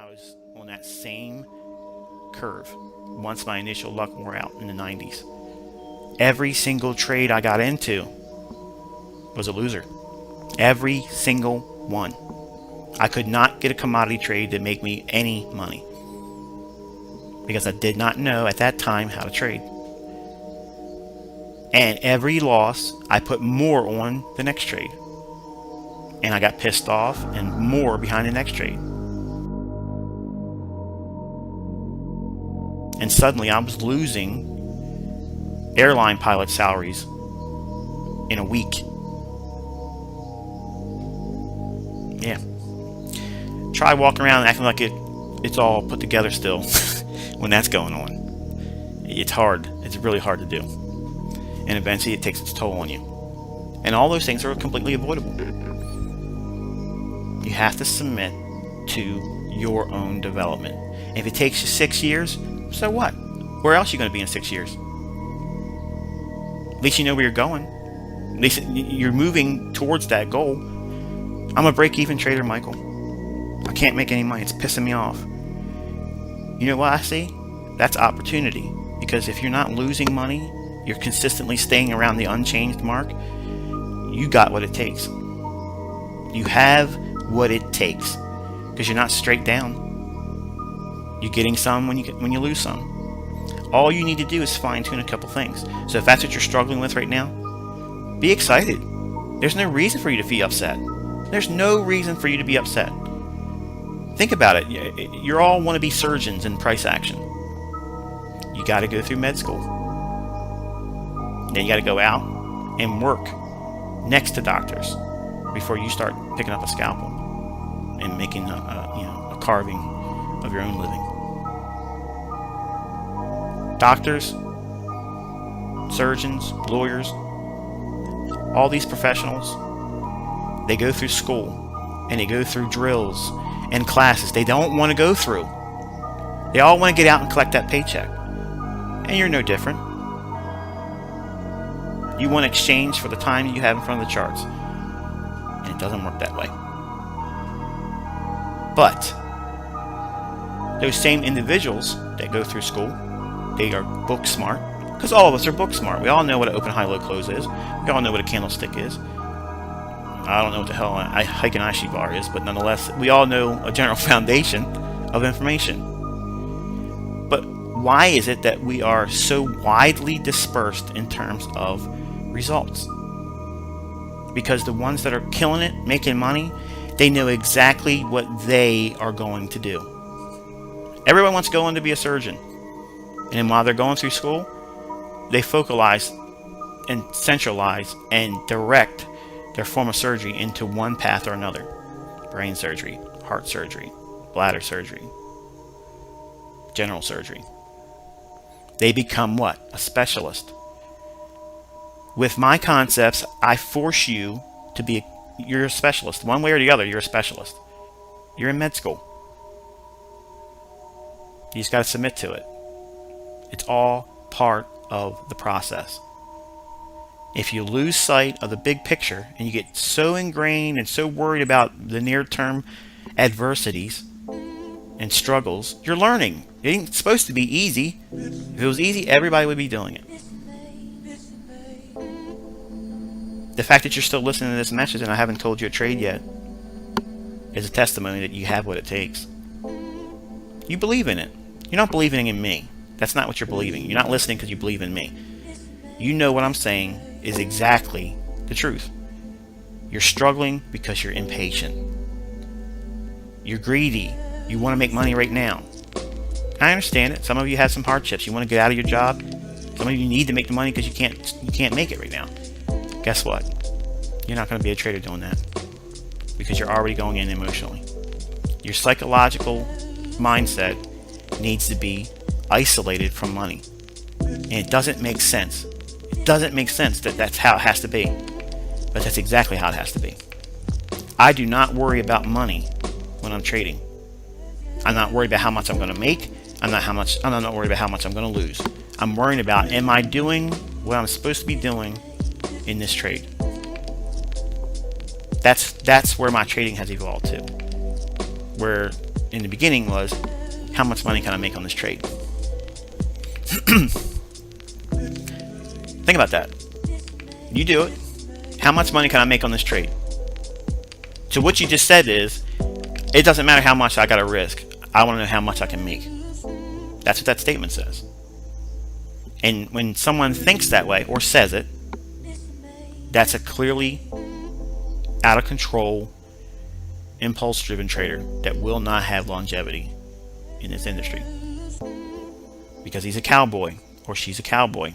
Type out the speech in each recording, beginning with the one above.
I was on that same curve once my initial luck wore out in the 90s. Every single trade I got into was a loser. Every single one. I could not get a commodity trade to make me any money because I did not know at that time how to trade. And every loss, I put more on the next trade. And I got pissed off and more behind the next trade. And suddenly I was losing airline pilot salaries in a week. Yeah. Try walking around acting like it's all put together still when that's going on. It's hard. It's really hard to do. And eventually it takes its toll on you. And all those things are completely avoidable. You have to submit to your own development. And if it takes you 6 years, so what? Where else are you going to be in 6 years? At least you know where you're going. At least you're moving towards that goal. I'm a break-even trader, Michael. I can't make any money. It's pissing me off. You know what I see? That's opportunity. Because if you're not losing money, you're consistently staying around the unchanged mark, you got what it takes. You have what it takes. Because you're not straight down. You're getting some when you lose some. All you need to do is fine-tune a couple things. So if that's what you're struggling with right now, be excited. There's no reason for you to be upset. There's no reason for you to be upset. Think about it. You all want to be surgeons in price action. You got to go through med school. Then you got to go out and work next to doctors before you start picking up a scalpel and making a carving of your own living. Doctors, surgeons, lawyers, all these professionals, they go through school and they go through drills and classes they don't want to go through. They all want to get out and collect that paycheck. And you're no different. You want exchange for the time you have in front of the charts. And it doesn't work that way. But those same individuals that go through school, they are book smart, because all of us are book smart. We all know what an open, high, low close is. We all know what a candlestick is. I don't know what the hell a Heiken bar is, but nonetheless, we all know a general foundation of information. But why is it that we are so widely dispersed in terms of results? Because the ones that are killing it, making money, they know exactly what they are going to do. Everyone wants to go on to be a surgeon. And while they're going through school, they focalize and centralize and direct their form of surgery into one path or another. Brain surgery, heart surgery, bladder surgery, general surgery. They become what? A specialist. With my concepts, I force you to be you're a specialist. One way or the other, you're a specialist. You're in med school. You just got to submit to it. It's all part of the process. If you lose sight of the big picture and you get so ingrained and so worried about the near-term adversities and struggles, you're learning. It ain't supposed to be easy. If it was easy, everybody would be doing it. The fact that you're still listening to this message and I haven't told you a trade yet is a testimony that you have what it takes. You believe in it. You're not believing in me. That's not what you're believing. You're not listening because you believe in me. You know what I'm saying is exactly the truth. You're struggling because you're impatient. You're greedy. You want to make money right now. I understand it. Some of you have some hardships. You want to get out of your job. Some of you need to make the money because you can't make it right now. Guess what? You're not going to be a trader doing that because you're already going in emotionally. Your psychological mindset needs to be isolated from money. And it doesn't make sense. It doesn't make sense that that's how it has to be. But that's exactly how it has to be. I do not worry about money when I'm trading. I'm not worried about how much I'm going to make. I'm not worried about how much I'm going to lose. I'm worrying about, am I doing what I'm supposed to be doing in this trade? That's where my trading has evolved to. Where in the beginning was, how much money can I make on this trade? Think about that. You do it. How much money can I make on this trade? So what you just said is, it doesn't matter how much I got to risk. I want to know how much I can make. That's what that statement says. And when someone thinks that way or says it, that's a clearly out of control, impulse driven trader that will not have longevity in this industry, because he's a cowboy or she's a cowboy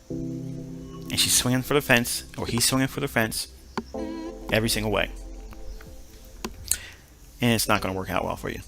and she's swinging for the fence, or he's swinging for the fence every single way, and it's not going to work out well for you.